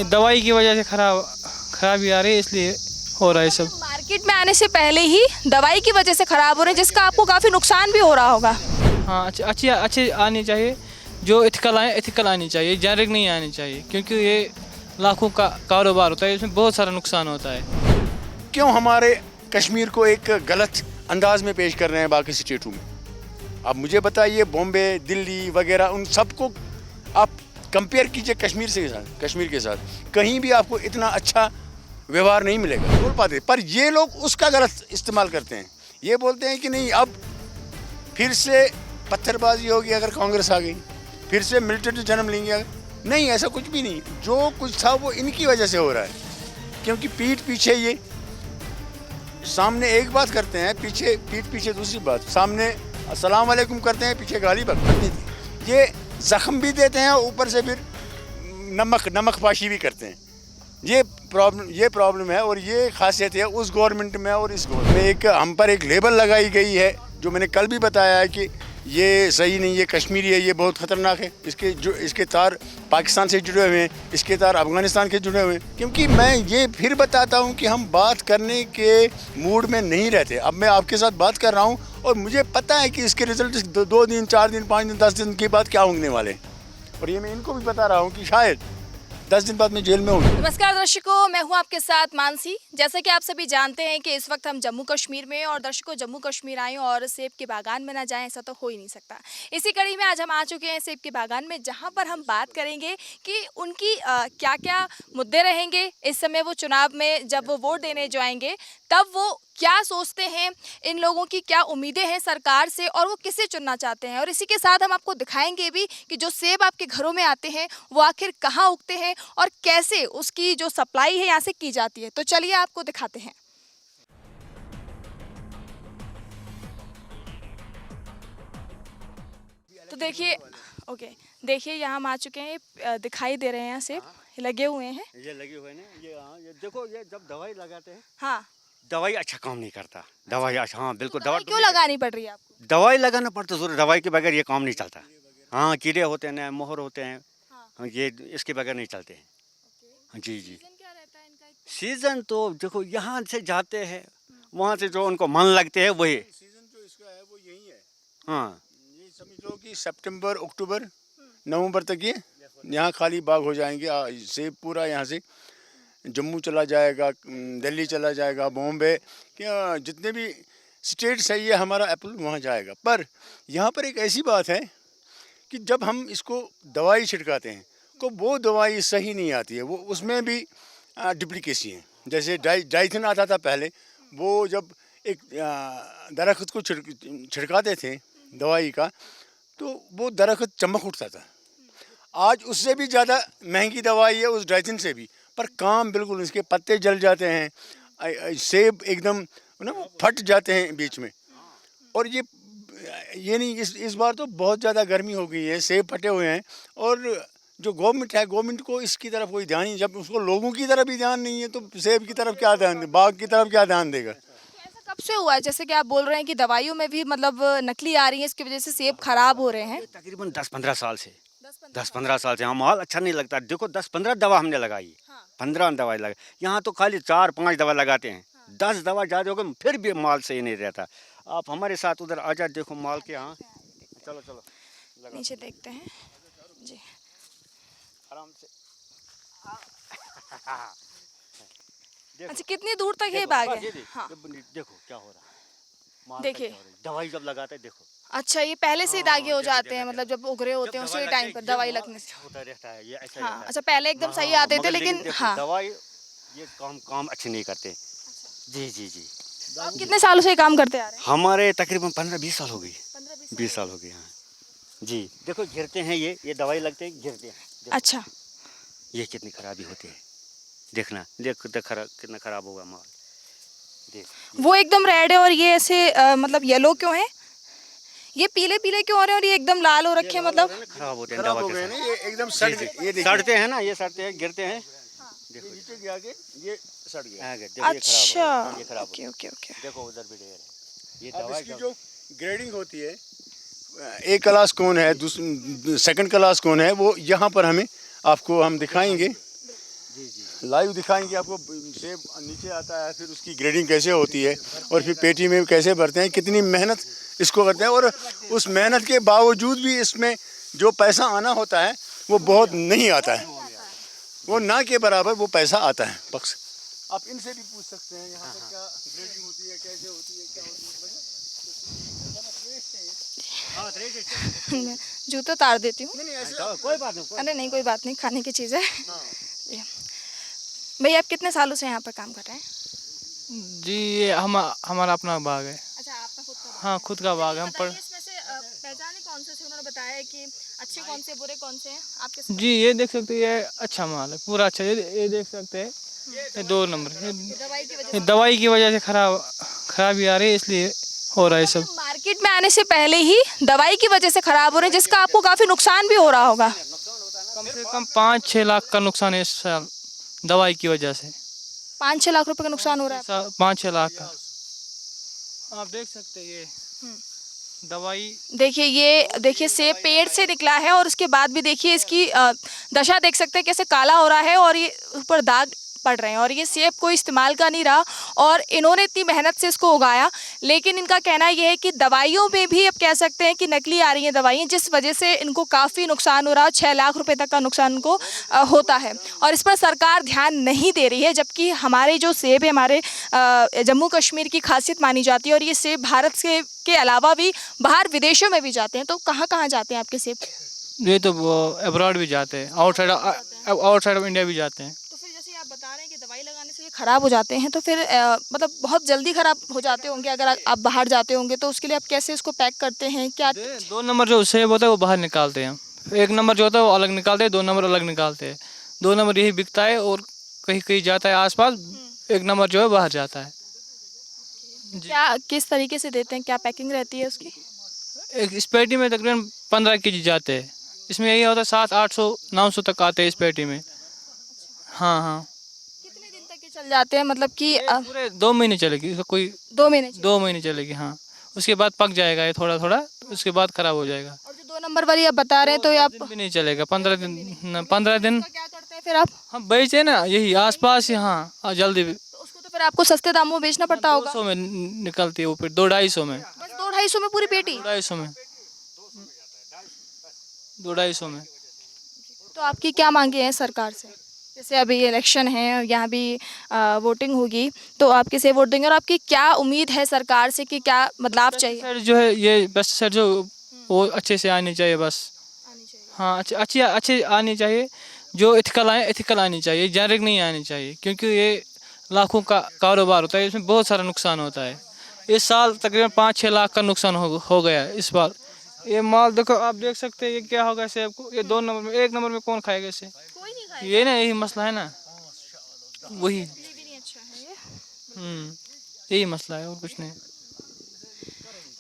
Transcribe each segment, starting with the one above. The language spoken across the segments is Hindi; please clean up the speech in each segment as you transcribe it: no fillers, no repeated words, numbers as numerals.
ये दवाई की वजह से खराबी आ रही है, इसलिए हो रहा है सब। मार्केट में आने से पहले ही दवाई की वजह से खराब हो रहे हैं, जिसका आपको काफ़ी नुकसान भी हो रहा होगा। हाँ, अच्छी आनी चाहिए, जो एथिकल आनी चाहिए, जेनेरिक नहीं आनी चाहिए, क्योंकि ये लाखों का कारोबार होता है, इसमें बहुत सारा नुकसान होता है। क्यों हमारे कश्मीर को एक गलत अंदाज में पेश कर रहे हैं बाकी स्टेटों में? अब मुझे बताइए, बॉम्बे, दिल्ली वगैरह उन सबको आप कंपेयर कीजिए कश्मीर के साथ कहीं भी आपको इतना अच्छा व्यवहार नहीं मिलेगा, बोल पाते। पर ये लोग उसका गलत इस्तेमाल करते हैं। ये बोलते हैं कि नहीं, अब फिर से पत्थरबाजी होगी अगर कांग्रेस आ गई, फिर से मिलिटेंट जन्म लेंगे अगर। नहीं, ऐसा कुछ भी नहीं। जो कुछ था वो इनकी वजह से हो रहा है, क्योंकि पीठ पीछे ये सामने एक बात करते हैं, पीठ पीछे दूसरी बात। सामने अस्सलाम वालेकुम करते हैं, पीछे गाली बकते हैं। ये जख्म भी देते हैं, ऊपर से फिर नमकपाशी भी करते हैं। ये प्रॉब्लम है, और ये खासियत है उस गवर्नमेंट में और इस गवर्नमेंट में। एक हम पर एक लेबल लगाई गई है, जो मैंने कल भी बताया है कि ये सही नहीं, ये कश्मीरी है, ये बहुत ख़तरनाक है। इसके तार पाकिस्तान से जुड़े हुए हैं, इसके तार अफ़गानिस्तान के जुड़े हुए हैं। क्योंकि मैं ये फिर बताता हूँ कि हम बात करने के मूड में नहीं रहते। अब मैं आपके साथ बात कर रहा हूँ और मुझे पता है कि इसके रिजल्ट 2 दिन, 4 दिन, 5 दिन, 10 दिन के बाद क्या होने वाले हैं। और ये मैं इनको भी बता रहा हूँ कि शायद 10 दिन बाद मैं जेल में हूँ। नमस्कार दर्शकों, मैं हूं आपके साथ मानसी। जैसा कि आप सभी जानते हैं कि इस वक्त हम जम्मू कश्मीर में, और दर्शकों जम्मू कश्मीर आए और सेब के बागान में ना जाएं, ऐसा तो हो ही नहीं सकता। इसी कड़ी में आज हम आ चुके हैं सेब के बागान में, जहां पर हम बात करेंगे कि उनकी क्या क्या मुद्दे रहेंगे इस समय। वो चुनाव में जब वो वोट देने जाएंगे तब वो क्या सोचते हैं, इन लोगों की क्या उम्मीदें हैं सरकार से, और वो किसे चुनना चाहते हैं। और इसी के साथ हम आपको दिखाएंगे भी कि जो सेब आपके घरों में आते हैं वो आखिर कहाँ उगते हैं और कैसे उसकी जो सप्लाई है यहाँ से की जाती है। तो चलिए आपको दिखाते हैं। तो देखिए, देखिए यहाँ हम आ चुके हैं। दिखाई दे रहे हैं सेब, लगे हुए हैं। ये लगे हुए हैं, ये देखो, ये जब दवाई लगाते हैं, हाँ, दवाई अच्छा काम नहीं करता। दवाई अच्छा, हाँ बिल्कुल। तो दवाई क्यों लगानी पड़ रही है आपको? दवाई लगाना पड़ता जरूर, दवाई के बगैर ये काम नहीं चलता। हाँ, कीड़े होते हैं, मोहर होते हैं, हाँ, ये इसके बगैर नहीं चलते हैं। हाँ जी जी। सीजन क्या रहता है इनका? सीजन तो देखो, यहाँ से जाते हैं, वहाँ से जो उनको मन लगते हैं वही। सीजन जो इसका है वो यही है। हाँ, ये समझ लो कि सितंबर, अक्टूबर, नवंबर तक ये यहाँ खाली बाग हो जाएंगे। सेब पूरा यहाँ से जम्मू चला जाएगा, दिल्ली चला जाएगा, बॉम्बे, क्या जितने भी स्टेट्स है, ये हमारा एप्पल वहाँ जाएगा। पर यहाँ पर एक ऐसी बात है कि जब हम इसको दवाई छिड़काते हैं तो वो दवाई सही नहीं आती है। वो उसमें भी डुप्लीकेसी है। जैसे डाइथन आता था पहले, वो जब एक दरख्त को छिड़काते थे दवाई का, तो वो दरख्त चमक उठता था। आज उससे भी ज़्यादा महंगी दवाई है, उस डाइथन से भी, पर काम बिल्कुल, इसके पत्ते जल जाते हैं, सेब एकदम ना फट जाते हैं बीच में। और ये नहीं, इस बार तो बहुत ज़्यादा गर्मी हो गई है, सेब फटे हुए हैं। और जो गवर्नमेंट को इसकी तरफ कोई ध्यान नहीं। जब उसको लोगों की तरफ ही ध्यान नहीं है तो सेब की तरफ क्या ध्यान दे, बाग की तरफ क्या ध्यान देगा? तो ऐसा कब से हुआ है? जैसे कि आप बोल रहे हैं कि दवाइयों में भी मतलब नकली आ रही है, इसकी वजह से सेब खराब हो रहे हैं। तकरीबन 10-15 साल से, 10-15 10-15 साल से। हाँ, माल अच्छा नहीं लगता। देखो, 10-15 दवा हमने लगाई, हाँ। 15 दवाई लगा। यहाँ तो खाली 4-5 दवा लगाते हैं, 10 दवा ज़्यादा हो गए, फिर भी माल सही नहीं रहता। आप हमारे साथ उधर आ जाए, देखो माल के यहाँ। चलो चलो, लगा नीचे देखते हैं जी। आराम से। अच्छा, कितनी दूर तक ये देखो, बाग बस है? ये देखो, हाँ, देखो क्या हो रहा है, माल देखिए। कैसे हो रही है। दवाई जब लगाते हैं, देखो। अच्छा, ये पहले से ही हाँ, दागे हो देखो, जाते हैं, देखो, मतलब जब उगरे होते हैं उसी टाइम पर दवाई लगने से। अच्छा होता रहता है, ये ऐसा हाँ, रहता है। अच्छा, पहले एकदम सही हाँ, आते थे, मगर लेकिन देखो, हाँ। दवाई ये काम अच्छे नहीं करते। जी जी जी। आप कितने सालों से ये काम करते आ रहे हैं? हमारे तकरीबन 15-20 साल हो गई। 15-20 साल हो गए। हाँ जी। देखो, गिरते हैं, ये दवाई लगते हैं, गिरते हैं। देखो, अच्छा, ये कितनी खराबी होती है, देखना, देख कितना खराब होगा माल। देख, वो एकदम रेड है और ये ऐसे मतलब येलो क्यों है? ये पीले पीले क्यों हो रहे हैं और ये एकदम लाल हो रखे हैं, मतलब खराब होते हैं खराब दवा हो के गए साथ। ना, ये एकदम सड़ गए। ये देखिए, सड़ते हैं ना, ये सड़ते हैं, गिरते हैं। देखो, नीचे के आगे ये सड़ गया। आगे देखो, अच्छा, ये खराब हो ओके ओके ओके। गया। देखो, उधर भी ढेर है। ये अब दवाई इसकी जो ग्रेडिंग होती है, एक क्लास कौन है, सेकंड क्लास कौन है, वो यहाँ पर हमें आपको हम दिखाएंगे। लाइव दिखाएंगे आपको। सेब नीचे आता है, फिर उसकी ग्रेडिंग कैसे होती है और फिर पेटी में कैसे भरते हैं, कितनी मेहनत इसको करते हैं। और उस मेहनत के बावजूद भी इसमें जो पैसा आना होता है वो बहुत नहीं आता है, वो ना के बराबर वो पैसा आता है। पक्ष आप इनसे भी पूछ सकते हैं यहाँ पर क्या ग्रेडिंग होती है, कैसे होती है, क्या होती मैं जूता तार देती हूँ। कोई बात नहीं। अरे नहीं, कोई बात नहीं, खाने की चीज़ है। जी। भैया आप कितने सालों से यहाँ पर काम कर रहे हैं? जी ये हमारा अपना बाग है। अच्छा, आपका खुद का? हाँ, खुद का बाग है। हम पर इसमें से पहचाने कौन से उन्होंने बताया है कि अच्छे कौन से बुरे कौन से हैं आपके? जी ये देख सकते हैं, ये अच्छा माल है, पूरा अच्छा। ये देख सकते हैं, ये 2 नंबर। दवाई की वजह ये दवाई की वजह से खराबी आ रही है, इसलिए हो रहा है सब। मार्केट में आने से पहले ही दवाई की वजह से खराब हो रहे हैं, जिसका आपको काफी नुकसान भी हो रहा होगा। कम से कम 5-6 लाख का नुकसान है इस साल दवाई की वजह से। 5-6 लाख रुपए का नुकसान हो रहा है। 5-6 लाख का आप देख सकते हैं। ये दवाई देखिए सेब पेड़ से निकला है और उसके बाद भी देखिए इसकी दशा देख सकते हैं कैसे काला हो रहा है और ये ऊपर दाग पड़ रहे हैं। और ये सेब कोई इस्तेमाल का नहीं रहा और इन्होंने इतनी मेहनत से इसको उगाया, लेकिन इनका कहना ये है कि दवाइयों में भी अब कह सकते हैं कि नकली आ रही हैं दवाइयाँ, जिस वजह से इनको काफ़ी नुकसान हो रहा है। 6 लाख रुपए तक का नुकसान इनको होता है और इस पर सरकार ध्यान नहीं दे रही है। जबकि हमारे जो सेब है, हमारे जम्मू कश्मीर की खासियत मानी जाती है और ये सेब भारत के अलावा भी बाहर विदेशों में भी जाते हैं। तो कहाँ कहाँ जाते हैं आपके सेब? ये तो अब्रॉड भी जाते हैं, आउटसाइड ऑफ इंडिया भी जाते हैं। तो फिर जैसे आप बता रहे हैं कि दवाई लगाने से ये खराब हो जाते हैं, तो फिर मतलब बहुत जल्दी खराब हो जाते होंगे अगर आप बाहर जाते होंगे, तो उसके लिए आप कैसे इसको पैक करते हैं? क्या 2 नंबर जो सेब होता है वो बाहर निकालते हैं, 1 नंबर जो होता है वो अलग निकालते हैं, 2 नंबर अलग निकालते हैं। 2 नंबर यही बिकता है और कहीं कहीं जाता है आसपास, 1 नंबर जो है बाहर जाता है। क्या किस तरीके से देते हैं? क्या पैकिंग रहती है उसकी? एक इस पेटी में तकरीबन 15 केजी जाते हैं। इसमें यही होता है 700-800-900 तक आते हैं इस पेटी में। हाँ। कितने दिन तक ये चल जाते हैं? मतलब कि पूरे 2 महीने चलेगी, इसका कोई 2 महीने 2 महीने चलेगी। हाँ, उसके बाद पक जाएगा ये थोड़ा थोड़ा, उसके बाद खराब हो जाएगा। और जो 2 नंबर वाली आप बता रहे हैं, तो ये आप दिन भी नहीं चलेगा, 15 दिन। क्या करते हैं फिर आप? हम बेचे ना यही आसपास, यहाँ जल्दी। तो उसको तो फिर आपको सस्ते दामों में बेचना पड़ता होगा। 200 में निकलती है वो, फिर 200-250 में। बस 200-250 में पूरी पेटी? 250 में, 200-250 में। तो आपकी क्या मांगे हैं सरकार से? जैसे अभी इलेक्शन है, यहाँ भी वोटिंग होगी, तो आप किसे वोट देंगे और आपकी क्या उम्मीद है सरकार से कि क्या बदलाव चाहिए? पेस्टिसाइड जो है, ये पेस्टिसाइड जो वो अच्छे से आनी चाहिए बस। हाँ, अच्छी आनी चाहिए, जो एथिकल आनी चाहिए, जेनेरिक नहीं आनी चाहिए, क्योंकि ये लाखों का कारोबार होता है, इसमें बहुत सारा नुकसान होता है। इस साल तकरीबन 5-6 लाख का नुकसान हो गया है इस बार। ये माल देखो, आप देख सकते हैं ये क्या होगा सेब को। ये 2 नंबर में, 1 नंबर में कौन खाएगा इसे? कोई नहीं खाएगा। ये ना यही मसला है ना, वही। ये भी नहीं अच्छा है ये। यही मसला है और कुछ नहीं।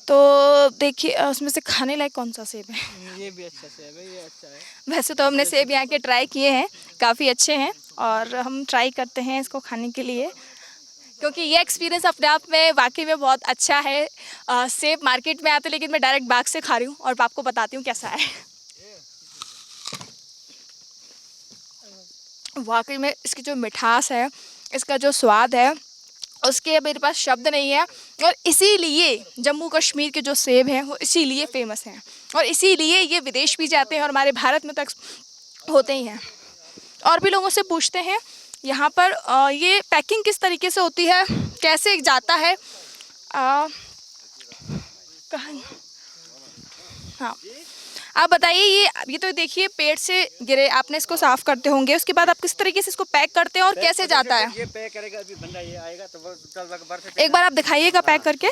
तो देखिए उसमें से खाने लायक कौन सा सेब है? ये भी अच्छा सेब है, ये अच्छा है। वैसे तो हमने सेब यहाँ के ट्राई किए हैं, काफ़ी अच्छे हैं और हम ट्राई करते हैं इसको खाने के लिए, क्योंकि ये एक्सपीरियंस अपने आप में वाकई में बहुत अच्छा है। सेब मार्केट में आते, लेकिन मैं डायरेक्ट बाग से खा रही हूँ और आपको बताती हूँ कैसा है। वाकई में इसकी जो मिठास है, इसका जो स्वाद है, उसके मेरे पास शब्द नहीं है। और इसीलिए जम्मू कश्मीर के जो सेब हैं वो इसीलिए फेमस हैं और इसीलिए ये विदेश भी जाते हैं और हमारे भारत में तक होते ही हैं। और भी लोगों से पूछते हैं यहाँ पर ये पैकिंग किस तरीके से होती है, कैसे जाता है। कहाँ? हाँ, आप बताइए, ये तो देखिए पेड़ से गिरे, आपने इसको साफ करते होंगे, उसके बाद आप किस तरीके से इसको पैक करते हैं और कैसे जाता है? ये पैक करेगा, अभी बंदा ये आएगा तो एक बार आप दिखाइएगा पैक करके।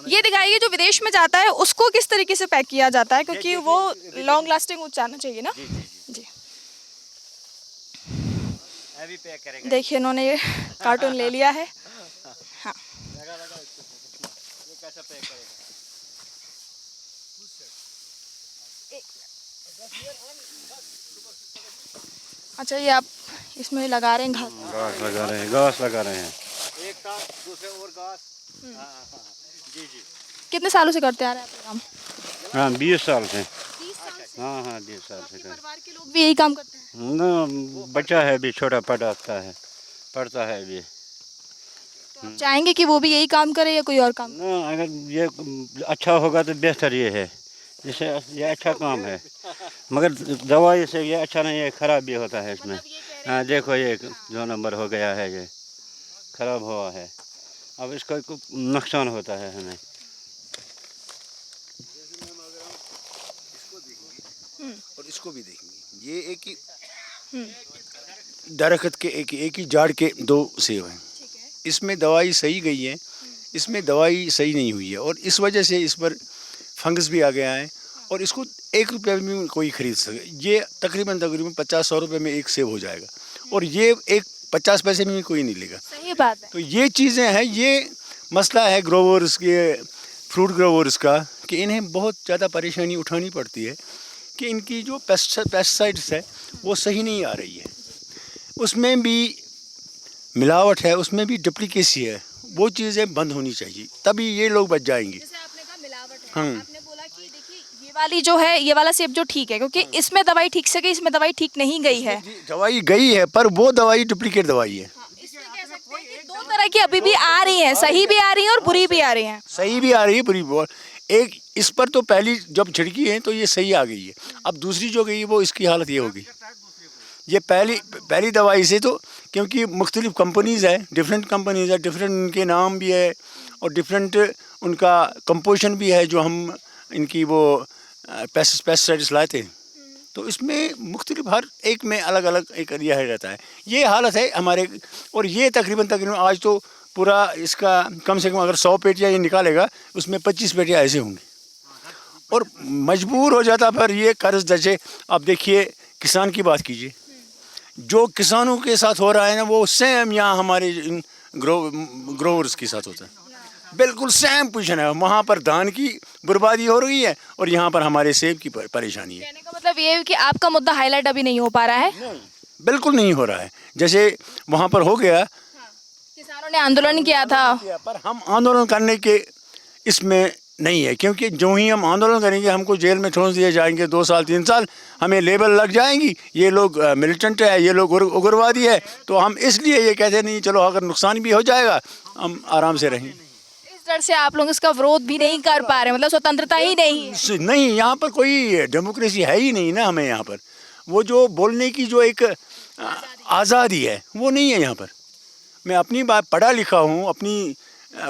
ये दिखाइए जो विदेश में जाता है उसको किस तरीके से पैक किया जाता है, क्योंकि वो लॉन्ग लास्टिंग जाना चाहिए ना। जी, अभी पैक करेगा। देखिए इन्होंने ये कार्टून ले लिया है। हाँ, ये कैसा पैक करेगा? अच्छा, ये आप इसमें लगा रहे हैं घास? घास लगा रहे हैं, घास लगा रहे हैं। एक साथ दूसरे और घास। जी। कितने सालों से करते आ रहे हैं आप ये काम? हाँ, 20 साल से। 20 साल से? हाँ हाँ 20 साल से आपके कर परिवार के लोग भी यही काम करते हैं? ना बच्चा है अभी छोटा पढ़ता है अभी। तो आप चाहेंगे कि वो भी यही काम करे या कोई और काम? ना अगर ये अच्छा होगा तो बेहतर ये है, जैसे ये अच्छा काम है, मगर दवाई से ये अच्छा नहीं है, ख़राब भी होता है इसमें। मतलब ये कह रहे हाँ देखो ये 2 नंबर हो गया है, ये ख़राब हुआ है, अब इसका नुकसान होता है हमें। और इसको भी देखेंगे, ये एक ही दरख्त के एक ही झाड़ के 2 सेब हैं। ठीक है। इसमें दवाई सही गई है, इसमें दवाई सही नहीं हुई है, और इस वजह से इस पर फंगस भी आ गया है, और इसको 1 रुपये में कोई खरीद सके। ये तकरीबन 50-100 रुपये में एक सेब हो जाएगा, और ये एक 50 पैसे में भी कोई नहीं लेगा। सही बात है। तो ये चीज़ें हैं, ये मसला है ग्रोवर्स के, फ्रूट ग्रोवर्स का, कि इन्हें बहुत ज़्यादा परेशानी उठानी पड़ती है कि इनकी जो पेस्टिसाइड्स है वो सही नहीं आ रही है, उसमें भी मिलावट है, उसमें भी डुप्लीकेसी है। वो चीज़ें बंद होनी चाहिए, तभी ये लोग बच जाएंगे। जैसे आपने कहा मिलावट है, हाँ। आपने बोला कि देखिए ये वाली जो है, ये वाला सेब जो ठीक है, क्योंकि इसमें दवाई ठीक से गई, इसमें दवाई ठीक नहीं गई है। दवाई गई है, पर वो दवाई डुप्लीकेट दवाई है। इसमें कह सकते हैं कि 2 तरह की अभी भी आ रही हैं, सही भी आ रही हैं और बुरी भी आ रही हैं। सही भी आ रही है, बुरी भी। एक इस पर तो पहली जब छिड़की है तो ये सही आ गई है, अब दूसरी जो गई वो इसकी हालत ये होगी। ये पहली दवाई से तो, क्योंकि मुख्तलिफ कंपनीज़ है, डिफरेंट कंपनीज़ है, डिफरेंट उनके नाम भी है और डिफरेंट उनका कंपोजिशन भी है, जो हम इनकी वो पेस्टिसाइड्स लाते हैं, तो इसमें मुख्तलिफ हर एक में अलग अलग एक यह रहता है। ये हालत है हमारे, और ये तकरीबन आज तो पूरा इसका कम से कम अगर 100 पेटियाँ ये निकालेगा, उसमें 25 पेटियाँ ऐसे होंगी, और मजबूर हो जाता पर ये कर्ज दर्जे। आप देखिए किसान की बात कीजिए, जो किसानों के साथ हो रहा है ना, वो सेम यहाँ हमारे ग्रोवर्स के साथ होता है, बिल्कुल सेम पोजीशन है। वहाँ पर धान की बर्बादी हो रही है और यहाँ पर हमारे सेब की परेशानी है। कहने का मतलब ये है कि आपका मुद्दा हाईलाइट अभी नहीं हो पा रहा है। बिल्कुल नहीं हो रहा है, जैसे वहाँ पर हो गया, किसानों ने आंदोलन किया था, पर हम आंदोलन करने के इसमें नहीं है, क्योंकि जो ही हम आंदोलन करेंगे हमको जेल में ठोंस दिए जाएंगे, 2 साल 3 साल हमें लेबल लग जाएंगी, ये लोग मिलिटेंट है, ये लोग उग्रवादी है। तो हम इसलिए ये कहते नहीं, चलो अगर नुकसान भी हो जाएगा हम आराम से रहेंगे। इस डर से आप लोग इसका विरोध भी नहीं कर पा रहे, मतलब स्वतंत्रता ही नहीं है। नहीं, यहाँ पर कोई डेमोक्रेसी है ही नहीं ना, हमें यहाँ पर वो जो बोलने की जो एक आज़ादी है वो नहीं है यहाँ पर। मैं अपनी बात पढ़ा लिखा हूँ, अपनी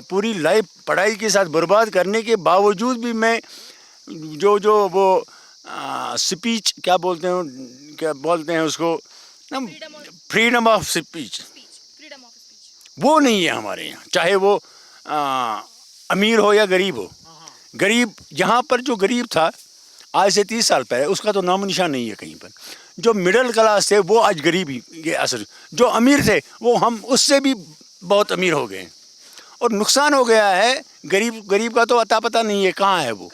पूरी लाइफ पढ़ाई के साथ बर्बाद करने के बावजूद भी मैं जो वो स्पीच क्या बोलते हैं उसको ना, फ्रीडम ऑफ स्पीच, वो नहीं है हमारे यहाँ, चाहे वो अमीर हो या गरीब हो। गरीब यहाँ पर जो गरीब था आज से 30 साल पहले, उसका तो नामो निशान नहीं है कहीं पर। जो मिडिल क्लास थे वो आज गरीबी के असर, जो अमीर थे वो हम उससे भी बहुत अमीर हो गए, और नुकसान हो गया है। गरीब का तो अता पता नहीं है कहाँ है वो,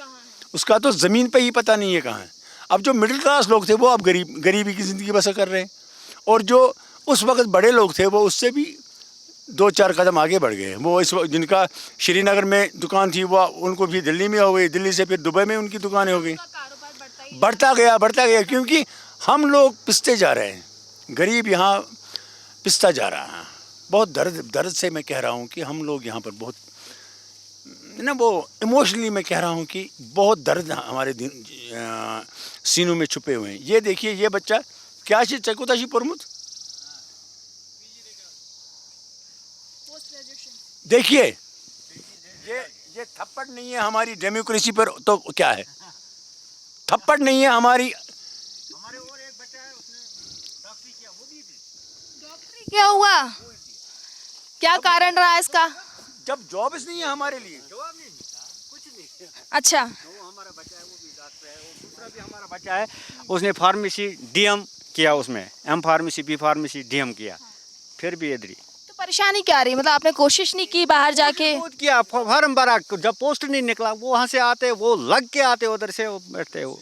उसका तो ज़मीन पे ही पता नहीं है कहाँ है। अब जो मिडिल क्लास लोग थे वो अब गरीबी की ज़िंदगी बसर कर रहे हैं, और जो उस वक्त बड़े लोग थे वो उससे भी 2-4 कदम आगे बढ़ गए। वो इस वक्त जिनका श्रीनगर में दुकान थी वो उनको भी दिल्ली में हो गई, दिल्ली से फिर दुबई में उनकी दुकानें हो गई। बढ़ता गया, क्योंकि हम लोग पिसते जा रहे हैं, गरीब यहाँ पिसता जा रहा है। बहुत दर्द से मैं कह रहा हूँ कि हम लोग यहाँ पर बहुत ना, वो इमोशनली मैं कह रहा हूँ कि बहुत दर्द हमारे सीनों में छुपे हुए हैं। ये देखिए, ये बच्चा क्या चीज़ चकुताशी प्रमुख, देखिए ये थप्पड़ नहीं है हमारी डेमोक्रेसी पर, तो क्या है? थप्पड़ नहीं है हमारी। हमारे और एक बच्चा है, उसने डॉक्टरी किया, वो भी डॉक्टरी क्या हुआ, क्या कारण रहा इसका? जब जॉब नहीं है हमारे लिए, जवाब नहीं, कुछ नहीं। अच्छा, वो हमारा बच्चा है, वो भी डॉक्टर है, वो दूसरा भी हमारा बच्चा है, उसने फार्मेसी डीएम किया, उसमें M pharmacy B pharmacy DM किया, फिर भी इधर ही। तो परेशानी क्या आ रही है, मतलब आपने कोशिश नहीं की बाहर जाके? बहुत किया, फार्म भरा, जब पोस्ट नहीं निकला वो वहाँ से आते, वो लग के आते उधर से, वो बैठते वो।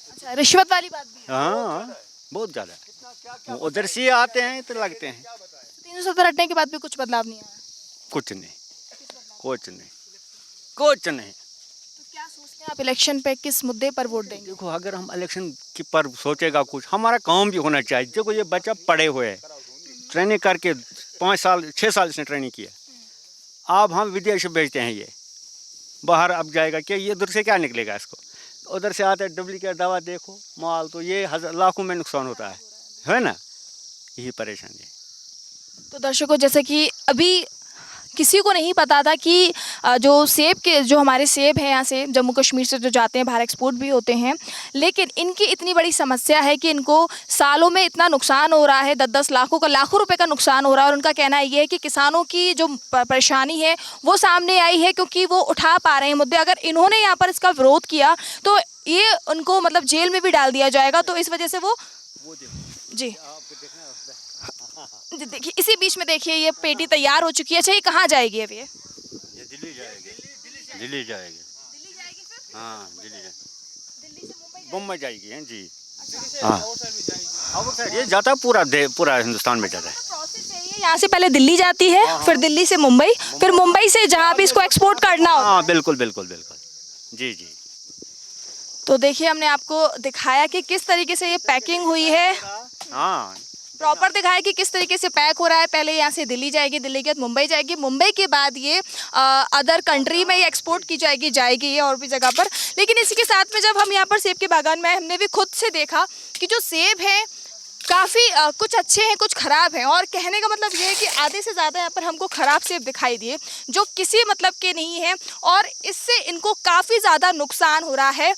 अच्छा, रिश्वत वाली बात भी है। हाँ बहुत ज़्यादा, उधर से आते हैं तो लगते हैं। 370 हटने के बाद भी कुछ बदलाव नहीं आया? कुछ नहीं, कुछ नहीं। तो क्या सोचते आप इलेक्शन पे किस मुद्दे पर वोट देंगे? देखो अगर हम इलेक्शन की पर सोचेगा कुछ, हमारा काम भी होना चाहिए। देखो ये बच्चा पढ़े हुए है, ट्रेनिंग करके 5 साल 6 साल इसने ट्रेनिंग किया। अब हम विदेश भेजते हैं, ये बाहर अब जाएगा क्या, ये उधर से क्या निकलेगा इसको? उधर से आते डुप्लीकेट दवा, देखो माल, तो ये लाखों में नुकसान होता है ना, यही परेशानी है। तो दर्शकों, जैसे कि अभी किसी को नहीं पता था कि जो सेब के जो हमारे सेब हैं यहाँ से जम्मू कश्मीर से जो जाते हैं बाहर एक्सपोर्ट भी होते हैं, लेकिन इनकी इतनी बड़ी समस्या है कि इनको सालों में इतना नुकसान हो रहा है, 10-10 लाखों रुपए का नुकसान हो रहा है। और उनका कहना ये है कि किसानों की जो परेशानी है वो सामने आई है क्योंकि वो उठा पा रहे हैं मुद्दे। अगर इन्होंने यहाँ पर इसका विरोध किया तो ये उनको मतलब जेल में भी डाल दिया जाएगा। तो इस वजह से वो जी देखिए, इसी बीच में देखिए ये पेटी तैयार हो चुकी है। अच्छा, ये कहाँ जाएगी अभी? ये दिल्ली जाएगी, दिल्ली जाएगी। हाँ दिल्ली मुंबई जाएगी हैं जी। हाँ ये जाता है पूरा हिंदुस्तान में जाता है। प्रोसेस है ये, यहाँ से पहले दिल्ली जाती है, फिर दिल्ली से मुंबई, फिर मुंबई से जहाँ भी इसको एक्सपोर्ट करना हो। हाँ बिल्कुल बिल्कुल बिल्कुल जी जी। तो देखिए, हमने आपको दिखाया कि किस तरीके से ये पैकिंग हुई है, हाँ प्रॉपर दिखाया कि किस तरीके से पैक हो रहा है। पहले यहाँ से दिल्ली जाएगी, दिल्ली के बाद मुंबई जाएगी, मुंबई के बाद ये अदर कंट्री में ये एक्सपोर्ट की जाएगी ये और भी जगह पर। लेकिन इसी के साथ में जब हम यहाँ पर सेब के बागान में आए, हमने भी खुद से देखा कि जो सेब हैं काफ़ी कुछ अच्छे हैं, कुछ ख़राब हैं। और कहने का मतलब ये है कि आधे से ज़्यादा यहाँ पर हमको ख़राब सेब दिखाई दिए जो किसी मतलब के नहीं हैं, और इससे इनको काफ़ी ज़्यादा नुकसान हो रहा है।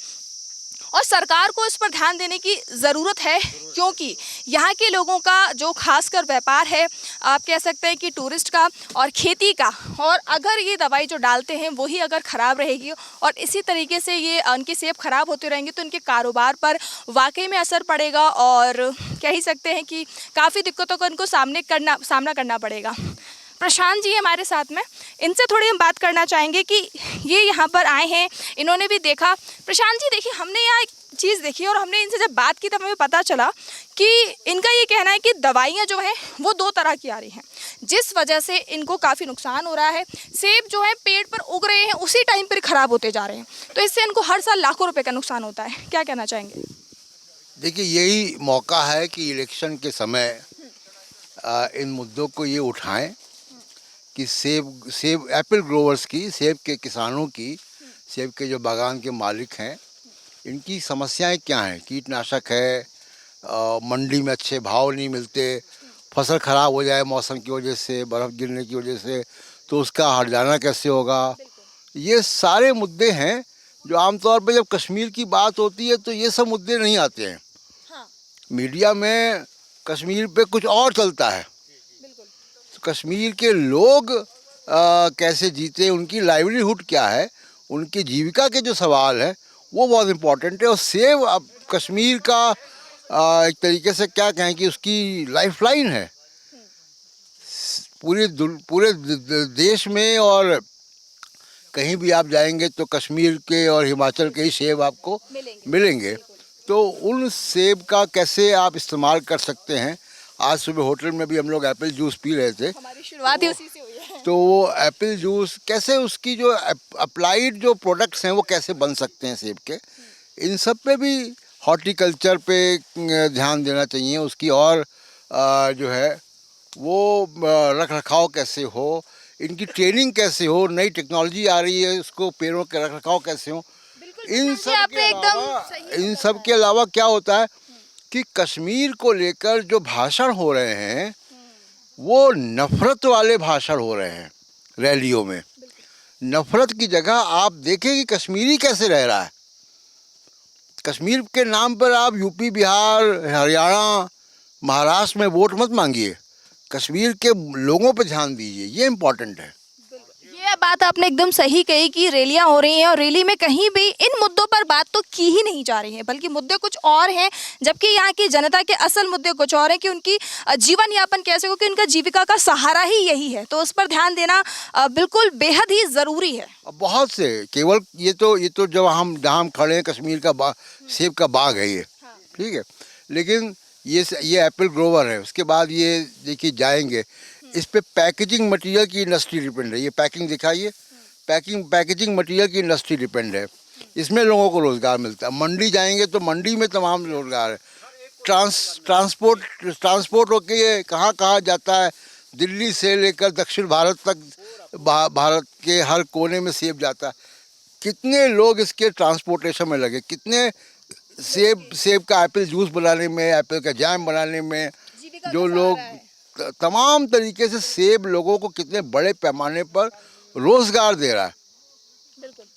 और सरकार को इस पर ध्यान देने की ज़रूरत है क्योंकि यहाँ के लोगों का जो खासकर व्यापार है, आप कह सकते हैं कि टूरिस्ट का और खेती का, और अगर ये दवाई जो डालते हैं वही अगर ख़राब रहेगी और इसी तरीके से ये उनके सेब ख़राब होते रहेंगे तो इनके कारोबार पर वाकई में असर पड़ेगा और कह ही सकते हैं कि काफ़ी दिक्कतों का इनको सामना करना पड़ेगा। प्रशांत जी हमारे साथ में, इनसे थोड़ी हम बात करना चाहेंगे कि ये यहाँ पर आए हैं, इन्होंने भी देखा। प्रशांत जी देखिए, हमने यहाँ एक चीज़ देखी और हमने इनसे जब बात की तब हमें पता चला कि इनका ये कहना है कि दवाइयाँ जो हैं वो 2 तरह की आ रही हैं, जिस वजह से इनको काफ़ी नुकसान हो रहा है। सेब जो है पेड़ पर उग रहे हैं, उसी टाइम पर ख़राब होते जा रहे हैं, तो इससे इनको हर साल लाखों रुपये का नुकसान होता है। क्या कहना चाहेंगे? देखिए, यही मौका है कि इलेक्शन के समय इन मुद्दों को ये उठाएं कि सेब एप्पल ग्रोवर्स की, सेब के किसानों की, सेब के जो बागान के मालिक हैं, इनकी समस्याएं क्या हैं। कीटनाशक है, मंडी में अच्छे भाव नहीं मिलते, फसल ख़राब हो जाए मौसम की वजह से, बर्फ़ गिरने की वजह से, तो उसका हर्जाना कैसे होगा। ये सारे मुद्दे हैं जो आमतौर पर जब कश्मीर की बात होती है तो ये सब मुद्दे नहीं आते हैं। हाँ। मीडिया में कश्मीर पे कुछ और चलता है। कश्मीर के लोग कैसे जीते, उनकी लाइवलीहुड क्या है, उनकी जीविका के जो सवाल है वो बहुत इम्पोर्टेंट है। और सेब अब कश्मीर का एक तरीके से क्या कहें कि उसकी लाइफलाइन है पूरे देश में। और कहीं भी आप जाएंगे तो कश्मीर के और हिमाचल के ही सेब आपको मिलेंगे। तो उन सेब का कैसे आप इस्तेमाल कर सकते हैं। आज सुबह होटल में भी हम लोग एप्पल जूस पी रहे थे, हमारी शुरुआत ही उसी से हुई है। तो वो एप्पल जूस कैसे, उसकी जो अप्लाइड जो प्रोडक्ट्स हैं वो कैसे बन सकते हैं सेब के, इन सब पे भी हॉर्टिकल्चर पे ध्यान देना चाहिए। उसकी और जो है वो रख रखाव कैसे हो, इनकी ट्रेनिंग कैसे हो, नई टेक्नोलॉजी आ रही है, उसको पेड़ों के रख रखाव कैसे हो। इन सब के अलावा क्या होता है कि कश्मीर को लेकर जो भाषण हो रहे हैं वो नफ़रत वाले भाषण हो रहे हैं रैलियों में। नफ़रत की जगह आप देखें कि कश्मीरी कैसे रह रहा है। कश्मीर के नाम पर आप यूपी, बिहार, हरियाणा, महाराष्ट्र में वोट मत मांगिए, कश्मीर के लोगों पर ध्यान दीजिए, ये इम्पोर्टेंट है। ये बात आपने एकदम सही कही कि रैलियां हो रही हैं और रैली में कहीं भी इन मुद्दों पर बात तो की ही नहीं जा रही है, बल्कि मुद्दे कुछ और हैं, जबकि यहाँ की जनता के असल मुद्दे कुछ और हैं कि उनकी जीवन यापन कैसे हो, कि उनका जीविका का सहारा ही यही है। तो उस पर ध्यान देना बिल्कुल बेहद ही ज़रूरी है। बहुत से केवल ये तो जब हम जहाँ हम खड़े हैं कश्मीर का सेब का बाग है ये, ठीक है, लेकिन ये एप्पल ग्रोवर है। उसके बाद ये देखिए जाएंगे, इस पे पैकेजिंग मटेरियल की इंडस्ट्री डिपेंड है। ये पैकिंग दिखाइए, पैकेजिंग मटेरियल की इंडस्ट्री डिपेंड है। इसमें लोगों को रोज़गार मिलता है। मंडी जाएंगे तो मंडी में तमाम रोज़गार है। ट्रांसपोर्ट होके ये कहाँ कहाँ जाता है, दिल्ली से लेकर दक्षिण भारत तक, भारत के हर कोने में सेब जाता है। कितने लोग इसके ट्रांसपोर्टेशन में लगे, कितने सेब का एप्पल जूस बनाने में, एप्पल का जैम बनाने में, जो लोग तमाम तरीके से सेब लोगों को कितने बड़े पैमाने पर रोज़गार दे रहा है।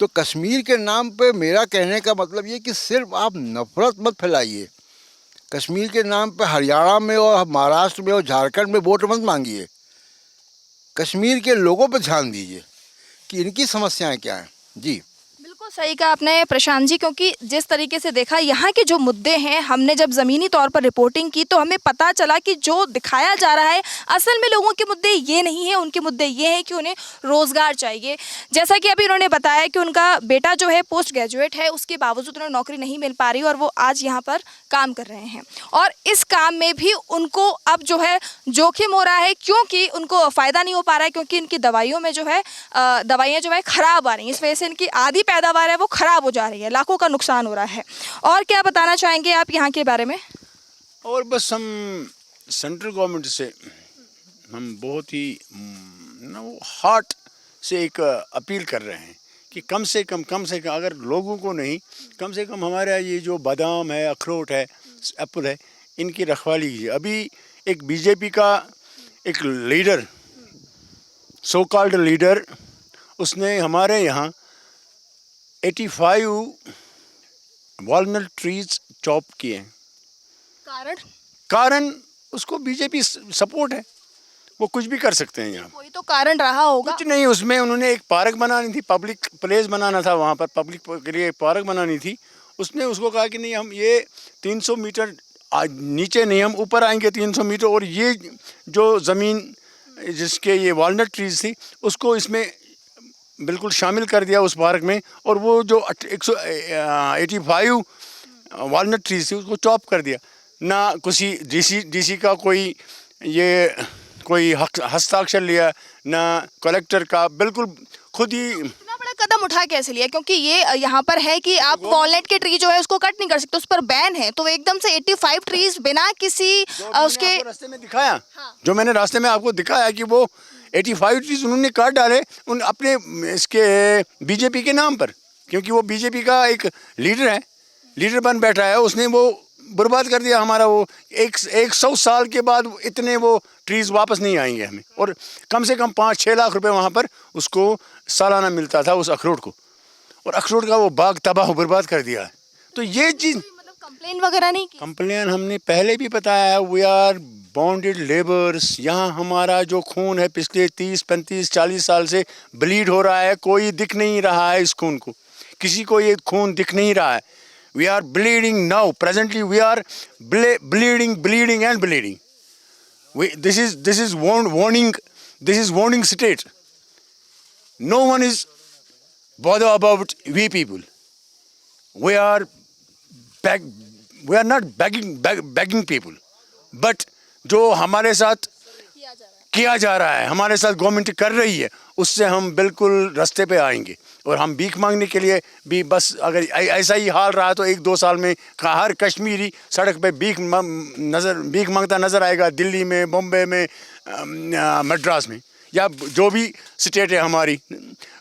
तो कश्मीर के नाम पे मेरा कहने का मतलब ये कि सिर्फ आप नफरत मत फैलाइए। कश्मीर के नाम पे हरियाणा में और महाराष्ट्र में और झारखंड में वोट मत मांगिए। कश्मीर के लोगों पर ध्यान दीजिए कि इनकी समस्याएं क्या हैं। जी बिल्कुल सही कहा आपने प्रशांत जी, क्योंकि जिस तरीके से देखा यहाँ के जो मुद्दे हैं, हमने जब ज़मीनी तौर पर रिपोर्टिंग की तो हमें पता चला कि जो दिखाया जा रहा है असल में लोगों के मुद्दे ये नहीं है। उनके मुद्दे ये हैं कि उन्हें रोज़गार चाहिए। जैसा कि अभी उन्होंने बताया कि उनका बेटा जो है पोस्ट ग्रेजुएट है, उसके बावजूद उन्हें नौकरी नहीं मिल पा रही और वो आज यहाँ पर काम कर रहे हैं। और इस काम में भी उनको अब जो है जोखिम हो रहा है, क्योंकि उनको फ़ायदा नहीं हो पा रहा है, क्योंकि इनकी दवाइयों में जो है दवाइयाँ जो है ख़राब आ रही हैं। इस वजह से इनकी आधी पैदावार है वो ख़राब हो जा रही है, लाखों का नुकसान हो रहा है। और क्या बताना चाहेंगे आप यहाँ के बारे में? और बस हम सेंट्रल गवर्नमेंट से हम बहुत ही हार्ट से एक अपील कर रहे हैं कि कम से कम अगर लोगों को नहीं, कम से कम हमारा ये जो बादाम है, अखरोट है, एप्पल है, इनकी रखवाली कीजिए। अभी एक बीजेपी का एक लीडर, सो कॉल्ड लीडर, उसने हमारे यहाँ 85 वॉलनट ट्रीज चॉप किए हैं। कारण उसको बीजेपी सपोर्ट है, वो कुछ भी कर सकते हैं यहाँ। कोई तो कारण रहा होगा। कुछ नहीं, उसमें उन्होंने एक पार्क बनानी थी, पब्लिक प्लेस बनाना था, वहाँ पर पब्लिक के लिए पार्क बनानी थी। उसने उसको कहा कि नहीं, हम ये 300 मीटर नीचे नहीं, हम ऊपर आएंगे 300 मीटर, और ये जो ज़मीन जिसके ये वॉलनट ट्रीज थी उसको इसमें बिल्कुल शामिल कर दिया उस पार्क में। और वो जो 185 वॉलनट ट्रीज थी उसको चॉप कर दिया। ना किसी डीसी का कोई हस्ताक्षर लिया, ना कलेक्टर का, बिल्कुल खुद ही। इतना बड़ा कदम उठा कैसे लिया? क्योंकि ये यहाँ पर है कि आप वॉलनट के ट्री जो है उसको कट नहीं कर सकते, उस पर बैन है। तो एकदम से 85 ट्रीज बिना किसी उसके रास्ते में दिखाया, जो मैंने रास्ते में आपको दिखाया कि वो 85 ट्रीज उन्होंने काट डाले उन अपने इसके बीजेपी के नाम पर, क्योंकि वो बीजेपी का एक लीडर है, लीडर बन बैठा है। उसने वो बर्बाद कर दिया हमारा वो 100 साल के बाद इतने वो ट्रीज वापस नहीं आएंगे हमें। और कम से कम 5-6 लाख रुपए वहाँ पर उसको सालाना मिलता था उस अखरोट को, और अखरोट का वो बाग तबाह बर्बाद कर दिया है। तो ये चीज़ मतलब कंप्लेन वगैरह नहीं की? कंप्लेन हमने पहले भी बताया है। We are bonded labours. यहाँ हमारा जो खून है पिछले 30-35-40 साल से ब्लीड हो रहा है, कोई दिख नहीं रहा है इस खून को, किसी को ये खून दिख नहीं रहा है। We are bleeding now. Presently, we are bleeding and bleeding. This is warning. This is warning state. No one is bothered about we people. We are not begging people, but जो हमारे साथ किया जा रहा है, हमारे साथ गवर्नमेंट कर रही है, उससे हम बिल्कुल रास्ते पे आएंगे। और हम भीख मांगने के लिए भी, बस अगर ऐसा ही हाल रहा तो 1-2 साल में हर कश्मीरी सड़क पे भीख मांगता नज़र आएगा, दिल्ली में, बॉम्बे में, मद्रास में, या जो भी स्टेट है हमारी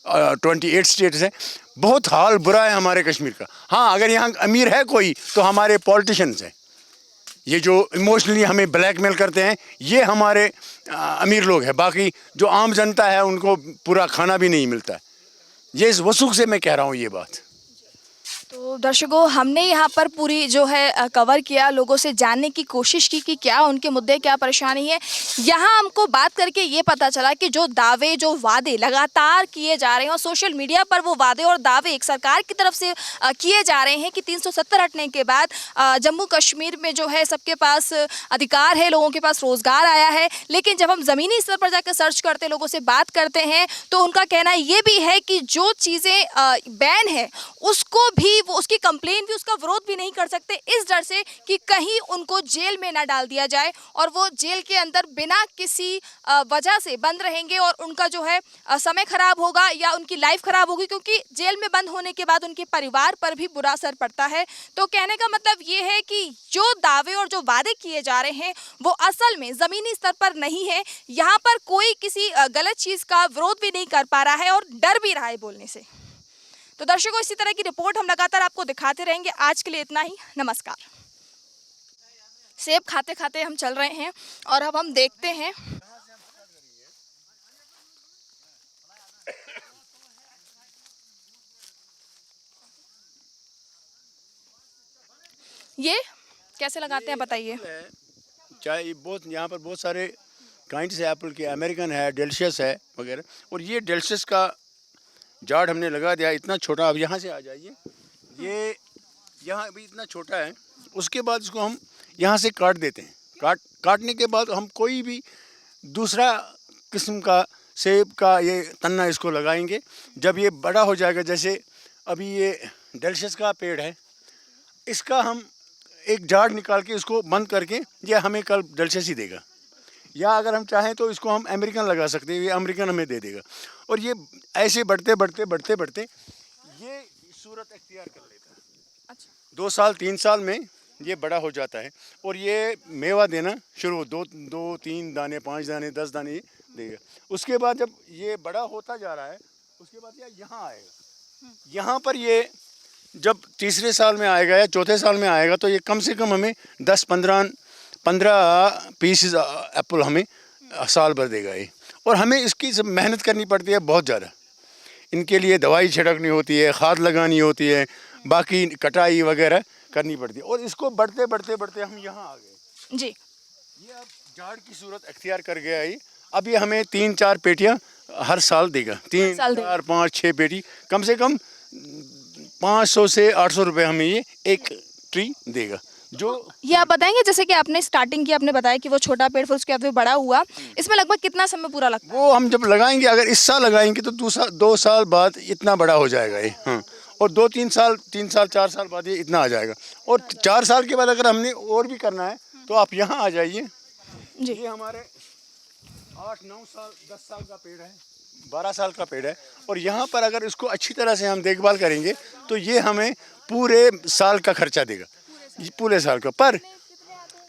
28 स्टेट्स है। बहुत हाल बुरा है हमारे कश्मीर का। हाँ, अगर यहाँ अमीर है कोई तो हमारे पॉलिटिशियंस हैं, ये जो इमोशनली हमें ब्लैकमेल करते हैं, ये हमारे अमीर लोग हैं। बाकी जो आम जनता है उनको पूरा खाना भी नहीं मिलता है। ये इस वसूख से मैं कह रहा हूँ ये बात। तो दर्शकों, हमने यहाँ पर पूरी जो है कवर किया, लोगों से जानने की कोशिश की कि क्या उनके मुद्दे, क्या परेशानी है। यहाँ हमको बात करके ये पता चला कि जो दावे, जो वादे लगातार किए जा रहे हैं और सोशल मीडिया पर वो वादे और दावे एक सरकार की तरफ से किए जा रहे हैं कि 370 हटने के बाद जम्मू कश्मीर में जो है सबके पास अधिकार है, लोगों के पास रोज़गार आया है। लेकिन जब हम ज़मीनी स्तर पर जाकर सर्च करते, लोगों से बात करते हैं, तो उनका कहना ये भी है कि जो चीज़ें बैन है उसको भी वो उसकी कंप्लेन भी, उसका विरोध भी नहीं कर सकते, इस डर से कि कहीं उनको जेल में ना डाल दिया जाए और वो जेल के अंदर बिना किसी वजह से बंद रहेंगे और उनका जो है समय खराब होगा या उनकी लाइफ खराब होगी, क्योंकि जेल में बंद होने के बाद उनके परिवार पर भी बुरा असर पड़ता है। तो कहने का मतलब ये है कि जो दावे और जो वादे किए जा रहे हैं वो असल में ज़मीनी स्तर पर नहीं है। यहाँ पर कोई किसी गलत चीज़ का विरोध भी नहीं कर पा रहा है और डर भी रहा है बोलने से। तो दर्शकों, इसी तरह की रिपोर्ट हम लगातार आपको दिखाते रहेंगे। आज के लिए इतना ही, नमस्कार। सेब खाते खाते हम चल रहे हैं और अब हम देखते हैं ये कैसे लगाते हैं, बताइए। चाहे ये बहुत यहाँ पर बहुत सारे काइंड्स है एप्पल के, अमेरिकन है, डेलिशियस है वगैरह। और ये डेलिशियस का झाड़ हमने लगा दिया, इतना छोटा। अब यहाँ से आ जाइए, ये यहाँ अभी इतना छोटा है। उसके बाद इसको हम यहाँ से काट देते हैं। काटने के बाद हम कोई भी दूसरा किस्म का सेब का ये तन्ना इसको लगाएंगे। जब ये बड़ा हो जाएगा, जैसे अभी ये डेलिशियस का पेड़ है, इसका हम एक झाड़ निकाल के इसको बंद करके ये हमें कल डेलिशियस ही देगा। या अगर हम चाहें तो इसको हम अमेरिकन लगा सकते हैं, ये अमेरिकन हमें दे देगा। और ये ऐसे बढ़ते बढ़ते बढ़ते बढ़ते ये सूरत अख्तियार कर लेता है। अच्छा। 2 साल 3 साल में ये बड़ा हो जाता है और ये मेवा देना शुरू, 2 3 दाने, 5 दाने, 10 दाने ये देगा। उसके बाद जब ये बड़ा होता जा रहा है, उसके बाद ये यहाँ आएगा। यहाँ पर ये जब तीसरे साल में आएगा या चौथे साल में आएगा तो ये कम से कम हमें 10-15 पीसेस एप्पल हमें साल भर देगा ये। और हमें इसकी सब मेहनत करनी पड़ती है बहुत ज़्यादा। इनके लिए दवाई छिड़कनी होती है, खाद लगानी होती है, बाकी कटाई वगैरह करनी पड़ती है। और इसको बढ़ते बढ़ते बढ़ते हम यहाँ आ गए जी। ये अब झाड़ की सूरत अख्तियार कर गया ये। अब ये हमें 3-4 पेटियाँ हर साल देगा। 3 4 5 6 पेटी, कम से कम 500 से 800 रुपये हमें ये एक ट्री देगा। जो ये आप बताएंगे, जैसे कि आपने स्टार्टिंग की, आपने बताया कि वो छोटा पेड़ फिर उसके बाद बड़ा हुआ, इसमें लगभग कितना समय पूरा लगता है? वो हम जब लगाएंगे, अगर इस साल लगाएंगे तो 2 साल बाद इतना बड़ा हो जाएगा ये। हाँ। और 3 साल 4 साल बाद ये इतना आ जाएगा। और 4 साल के बाद अगर हमने और भी करना है तो आप यहाँ आ जाइए जी। ये हमारे 8-9 साल 10 साल का पेड़ है, 12 साल का पेड़ है। और यहाँ पर अगर इसको अच्छी तरह से हम देखभाल करेंगे तो ये हमें पूरे साल का खर्चा देगा, पूरे साल का। पर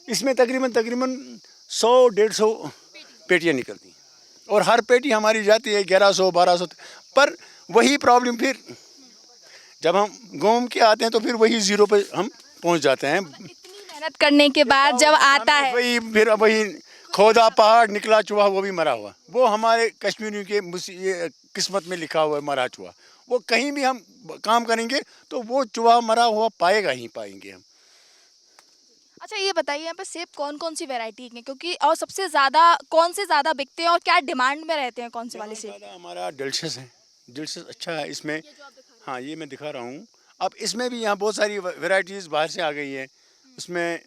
इसमें तकरीबन 100-150 पेटियाँ निकलती हैं और हर पेटी हमारी जाती है 1100-1200। पर वही प्रॉब्लम, फिर जब हम घूम के आते हैं तो फिर वही ज़ीरो पे हम पहुंच जाते हैं। इतनी मेहनत करने के बाद जब आता है, वही खोदा पहाड़, निकला चूहा, वो भी मरा हुआ। वो हमारे कश्मीरियों के ये किस्मत में लिखा हुआ है, मरा चूहा। वो कहीं भी हम काम करेंगे तो वो चूहा मरा हुआ पाएंगे हम। अच्छा ये बताइए, यहाँ पे सेब कौन कौन सी वैरायटी है, क्योंकि और सबसे ज़्यादा कौन से ज़्यादा बिकते हैं और क्या डिमांड में रहते हैं, कौन से वाले सेब? हमारा डेलिशियस है, डेलिशियस अच्छा है इसमें। हाँ, ये मैं दिखा रहा हूँ। अब इसमें भी यहाँ बहुत सारी वैरायटीज़ बाहर से आ गई है। उसमें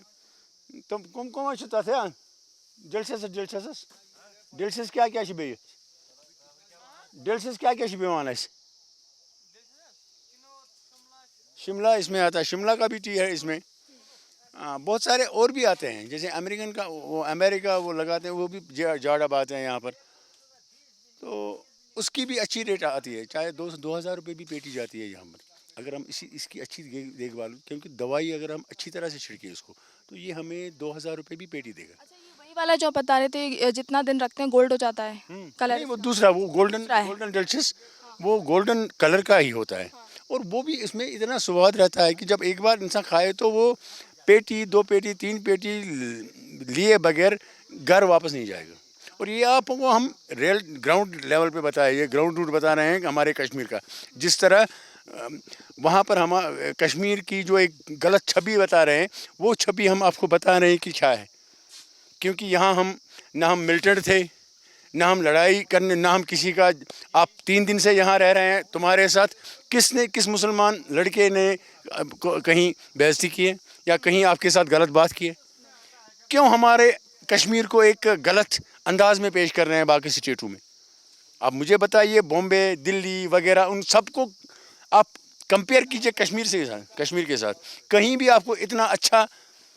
तुम कौन छुता थे डेलिशियस क्या शिबे डेलिशियस क्या शिबे माना है। शिमला इसमें आता है, शिमला का भी टी है इसमें। बहुत सारे और भी आते हैं, जैसे अमेरिकन का, वो अमेरिका वो लगाते हैं, वो भी जाड़ा आते हैं यहाँ पर। तो उसकी भी अच्छी रेट आती है, चाहे 2,000 रुपये भी पेटी जाती है यहाँ पर, अगर हम इसकी अच्छी देखभाल, क्योंकि दवाई अगर हम अच्छी तरह से छिड़के इसको तो ये हमें 2,000 रुपये भी पेटी देगा। अच्छा, ये वही वाला जो बता रहे थे, जितना दिन रखते हैं गोल्ड हो जाता है कलर? नहीं, वो दूसरा, वो गोल्डन डेलिशियस, वो गोल्डन कलर का ही होता है। और वो भी इसमें इतना स्वाद रहता है कि जब एक बार इंसान खाए तो वो पेटी, 2 पेटी, 3 पेटी लिए बगैर घर वापस नहीं जाएगा। और ये आपको हम रियल ग्राउंड लेवल पे बताए, ये ग्राउंड रूट बता रहे हैं हमारे कश्मीर का। जिस तरह वहाँ पर हम कश्मीर की जो एक गलत छवि बता रहे हैं, वो छवि हम आपको बता रहे हैं कि क्या है। क्योंकि यहाँ हम मिलिटेंट थे, ना हम लड़ाई करने, ना हम किसी का। आप 3 दिन से यहाँ रह रहे हैं, तुम्हारे साथ किस मुसलमान लड़के ने कहीं बेइज्जती की है या कहीं आपके साथ गलत बात की है? क्यों हमारे कश्मीर को एक गलत अंदाज में पेश कर रहे हैं बाकी स्टेटों में? आप मुझे बताइए, बॉम्बे, दिल्ली वगैरह, उन सबको आप कंपेयर कीजिए कश्मीर के साथ कहीं भी आपको इतना अच्छा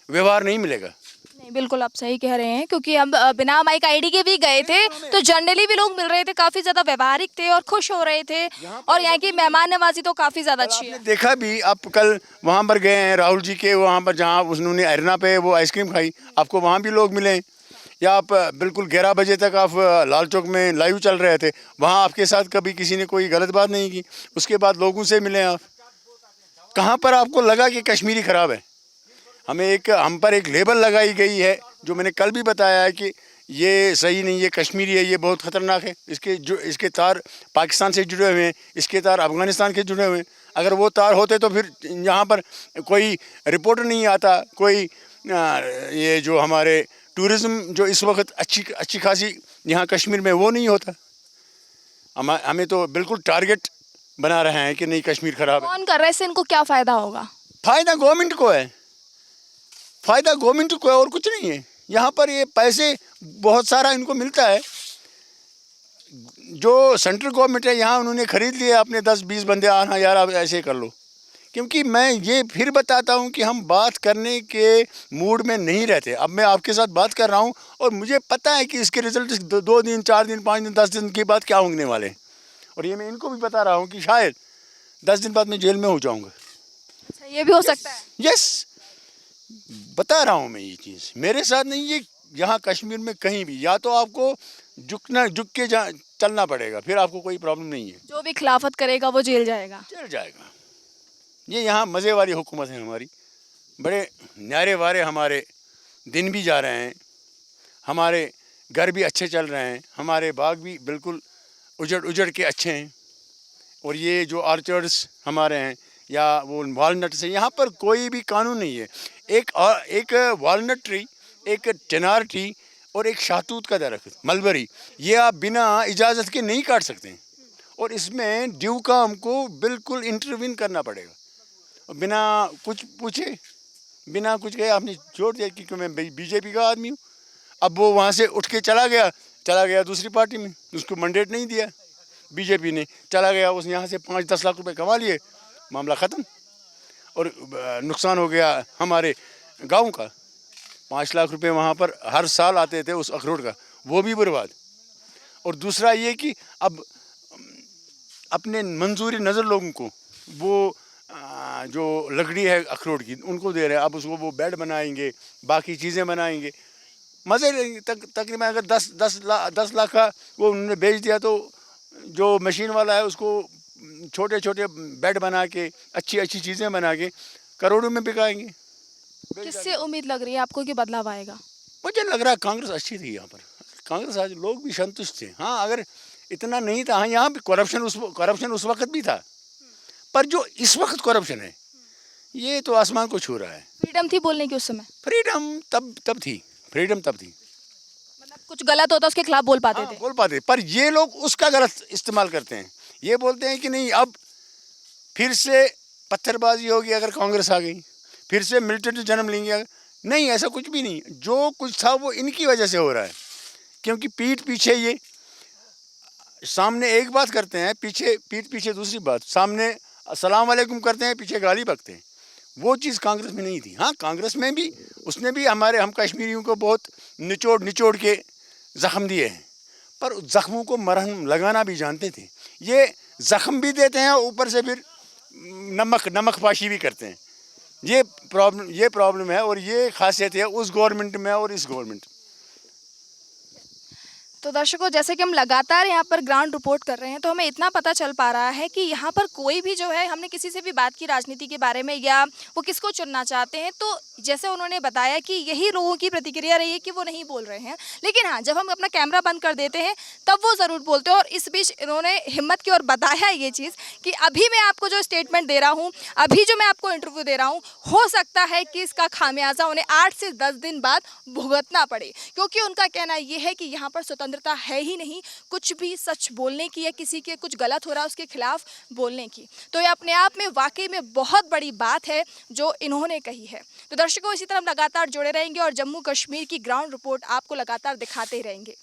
व्यवहार नहीं मिलेगा। नहीं, बिल्कुल आप सही कह रहे हैं, क्योंकि हम बिना माइक आईडी के भी गए थे तो जनरली भी लोग मिल रहे थे, काफी ज्यादा व्यवहारिक थे और खुश हो रहे थे, और यहाँ की मेहमान नवाजी तो काफी ज्यादा अच्छी है। आपने देखा भी, आप कल वहाँ पर गए हैं राहुल जी के वहाँ पर, जहाँ उन्होंने अरना पे वो आइसक्रीम खाई, आपको वहाँ भी लोग मिले। या आप बिल्कुल 11 बजे तक आप लाल चौक में लाइव चल रहे थे, वहाँ आपके साथ कभी किसी ने कोई गलत बात नहीं की, उसके बाद लोगों से मिले आप। कहाँ पर आपको लगा कि कश्मीरी ख़राब है? हम पर एक लेबल लगाई गई है, जो मैंने कल भी बताया है कि ये सही नहीं, ये कश्मीरी है, ये बहुत ख़तरनाक है। इसके तार पाकिस्तान से जुड़े हुए हैं, इसके तार अफ़गानिस्तान के जुड़े हुए हैं। अगर वो तार होते तो फिर यहाँ पर कोई रिपोर्टर नहीं आता, कोई ये जो हमारे टूरिज़्म जो इस वक्त अच्छी खासी यहाँ कश्मीर में वो नहीं होता। हमें तो बिल्कुल टारगेट बना रहे हैं कि नहीं कश्मीर ख़राब है। कौन कर रहा है इससे, इनको क्या फ़ायदा होगा? फ़ायदा गवर्नमेंट को है, फ़ायदा गवर्नमेंट को है और कुछ नहीं है। यहाँ पर ये पैसे बहुत सारा इनको मिलता है, जो सेंट्रल गवर्नमेंट है यहाँ उन्होंने ख़रीद लिए अपने 10-20 बंदे, हाँ यार आप ऐसे कर लो। क्योंकि मैं ये फिर बताता हूँ कि हम बात करने के मूड में नहीं रहते। अब मैं आपके साथ बात कर रहा हूँ और मुझे पता है कि इसके रिजल्ट 2 दिन 4 दिन 5 दिन 10 दिन के बाद क्या होने वाले हैं, और ये मैं इनको भी बता रहा हूँ कि शायद 10 दिन बाद मैं जेल में हो जाऊँगा। अच्छा, ये भी हो सकता है। यस, बता रहा हूँ मैं ये चीज़ मेरे साथ नहीं, ये यहाँ कश्मीर में कहीं भी या तो आपको झुक के चलना पड़ेगा, फिर आपको कोई प्रॉब्लम नहीं है। जो भी खिलाफत करेगा वो जेल जाएगा। ये यहाँ मज़े वाली हुकूमत है हमारी, बड़े न्यारे वारे हमारे दिन भी जा रहे हैं, हमारे घर भी अच्छे चल रहे हैं, हमारे बाग भी बिल्कुल उजड़ के अच्छे हैं। और ये जो ऑर्चर्ड्स हमारे हैं या वो वालनट्स हैं, यहाँ पर कोई भी कानून नहीं है। एक वालनट ट्री, एक चिनार ट्री और एक शाहतूत का दरख्त मलबरी, ये आप बिना इजाज़त के नहीं काट सकते हैं, और इसमें ड्यू का हमको बिल्कुल इंटरवीन करना पड़ेगा। बिना कुछ पूछे, बिना कुछ कहे आपने छोड़ दिया, क्योंकि मैं बीजेपी का आदमी हूँ। अब वो वहाँ से उठ के चला गया दूसरी पार्टी में, उसको मैंडेट नहीं दिया बीजेपी ने, चला गया, उसने यहाँ से 5-10 लाख रुपए कमा लिए, मामला ख़त्म। और नुकसान हो गया हमारे गांव का, 5 लाख रुपए वहाँ पर हर साल आते थे उस अखरोट का, वो भी बर्बाद। और दूसरा ये कि अब अपने मंजूरी नज़र लोगों को वो जो लकड़ी है अखरोट की उनको दे रहे हैं, अब उसको वो बेड बनाएंगे, बाकी चीज़ें बनाएंगे, मज़े लेंगे। तकरीबन अगर 10 लाख का वो उन्होंने बेच दिया, तो जो मशीन वाला है उसको छोटे छोटे बेड बना के अच्छी चीज़ें बना के करोड़ों में बिकाएंगे। किससे उम्मीद लग रही है आपको कि बदलाव आएगा? मुझे लग रहा है कांग्रेस अच्छी थी यहाँ पर, कांग्रेस आज लोग भी संतुष्ट थे। हाँ, अगर इतना नहीं था, हाँ यहाँ भी करप्शन उस वक्त भी था, पर जो इस वक्त करप्शन है ये तो आसमान को छू रहा है। फ्रीडम थी बोलने की उस समय? फ्रीडम तब थी, फ्रीडम तब थी। मतलब कुछ गलत होता उसके खिलाफ बोल पाते थे? बोल पाते, पर ये लोग उसका गलत इस्तेमाल करते हैं। ये बोलते हैं कि नहीं अब फिर से पत्थरबाजी होगी अगर कांग्रेस आ गई, फिर से मिलिटेंट जन्म लेंगे। नहीं, ऐसा कुछ भी नहीं, जो कुछ था वो इनकी वजह से हो रहा है। क्योंकि पीठ पीछे ये सामने एक बात करते हैं, पीठ पीछे दूसरी बात, सामने अस्सलाम वालेकुम करते हैं, पीछे गाली बकते हैं। वो चीज़ कांग्रेस में नहीं थी। हाँ, कांग्रेस में भी उसने भी हम कश्मीरियों को बहुत निचोड़ के ज़ख्म दिए हैं, पर उस ज़ख्मों को मरहम लगाना भी जानते थे। ये ज़ख्म भी देते हैं, ऊपर से फिर नमक पाशी भी करते हैं। ये प्रॉब्लम है, और ये खासियत है उस गवर्नमेंट में और इस गवर्नमेंट। तो दर्शकों, जैसे कि हम लगातार यहाँ पर ग्राउंड रिपोर्ट कर रहे हैं, तो हमें इतना पता चल पा रहा है कि यहाँ पर कोई भी जो है, हमने किसी से भी बात की राजनीति के बारे में या वो किसको चुनना चाहते हैं, तो जैसे उन्होंने बताया कि यही लोगों की प्रतिक्रिया रही है कि वो नहीं बोल रहे हैं। लेकिन हाँ, जब हम अपना कैमरा बंद कर देते हैं तब वो ज़रूर बोलते हैं। और इस बीच इन्होंने हिम्मत की और बताया ये चीज़ कि अभी मैं आपको जो स्टेटमेंट दे रहा हूँ, अभी जो मैं आपको इंटरव्यू दे रहा हूँ, हो सकता है कि इसका खामियाजा उन्हें 8 से 10 दिन बाद भुगतना पड़े। क्योंकि उनका कहना ये है कि यहाँ पर स्वतंत्रता है ही नहीं कुछ भी सच बोलने की या किसी के कुछ गलत हो रहा है उसके खिलाफ बोलने की। तो ये अपने आप में वाकई में बहुत बड़ी बात है जो इन्होंने कही है। तो दर्शकों, इसी तरह हम लगातार जुड़े रहेंगे और जम्मू कश्मीर की ग्राउंड रिपोर्ट आपको लगातार दिखाते रहेंगे।